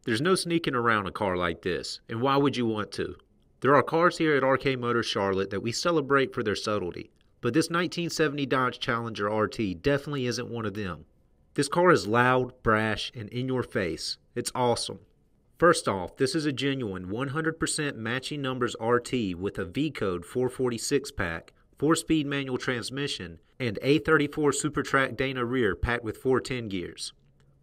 There's no sneaking around a car like this, and why would you want to? There are cars here at RK Motors Charlotte that we celebrate for their subtlety, but this 1970 Dodge Challenger RT definitely isn't one of them. This car is loud, brash, and in your face. It's awesome. First off, this is a genuine 100% matching numbers RT with a V-Code 446 pack, 4-speed manual transmission, and A34 Super Track Dana rear packed with 410 gears.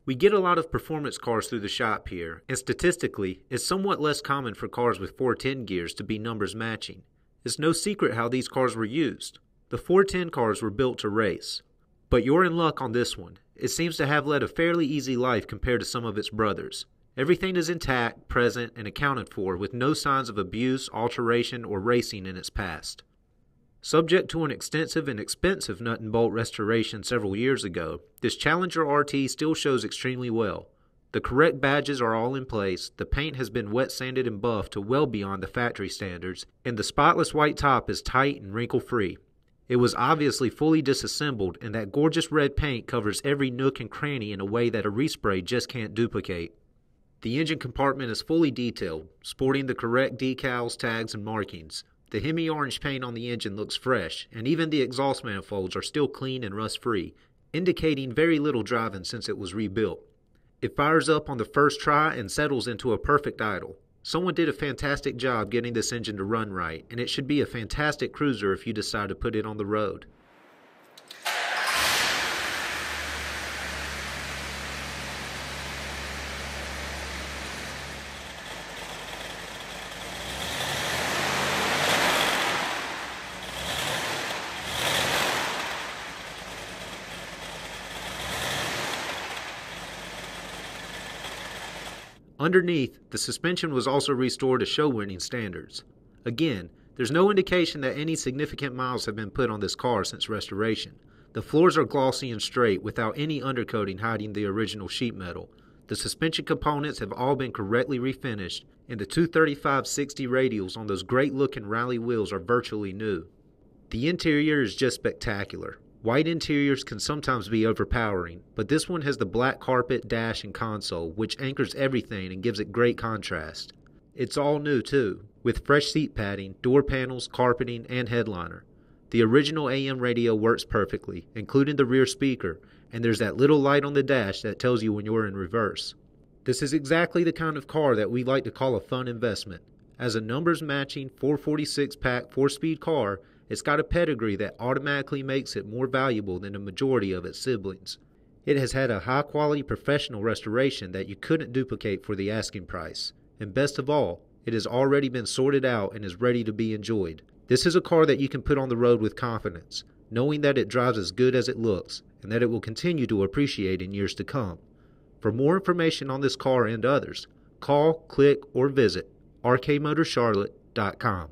We get a lot of performance cars through the shop here, and statistically, it's somewhat less common for cars with 410 gears to be numbers matching. It's no secret how these cars were used. The 410 cars were built to race. But you're in luck on this one. It seems to have led a fairly easy life compared to some of its brothers. Everything is intact, present, and accounted for with no signs of abuse, alteration, or racing in its past. Subject to an extensive and expensive nut and bolt restoration several years ago, this Challenger RT still shows extremely well. The correct badges are all in place, the paint has been wet sanded and buffed to well beyond the factory standards, and the spotless white top is tight and wrinkle-free. It was obviously fully disassembled, and that gorgeous red paint covers every nook and cranny in a way that a respray just can't duplicate. The engine compartment is fully detailed, sporting the correct decals, tags, and markings. The Hemi-orange paint on the engine looks fresh, and even the exhaust manifolds are still clean and rust-free, indicating very little driving since it was rebuilt. It fires up on the first try and settles into a perfect idle. Someone did a fantastic job getting this engine to run right, and it should be a fantastic cruiser if you decide to put it on the road. Underneath, the suspension was also restored to show-winning standards. Again, there's no indication that any significant miles have been put on this car since restoration. The floors are glossy and straight without any undercoating hiding the original sheet metal. The suspension components have all been correctly refinished, and the 235/60 radials on those great-looking rally wheels are virtually new. The interior is just spectacular. White interiors can sometimes be overpowering, but this one has the black carpet, dash, and console, which anchors everything and gives it great contrast. It's all new too, with fresh seat padding, door panels, carpeting, and headliner. The original AM radio works perfectly, including the rear speaker, and there's that little light on the dash that tells you when you're in reverse. This is exactly the kind of car that we like to call a fun investment. As a numbers-matching 446 pack 4-speed car, it's got a pedigree that automatically makes it more valuable than the majority of its siblings. It has had a high-quality professional restoration that you couldn't duplicate for the asking price. And best of all, it has already been sorted out and is ready to be enjoyed. This is a car that you can put on the road with confidence, knowing that it drives as good as it looks, and that it will continue to appreciate in years to come. For more information on this car and others, call, click, or visit rkmotorcharlotte.com.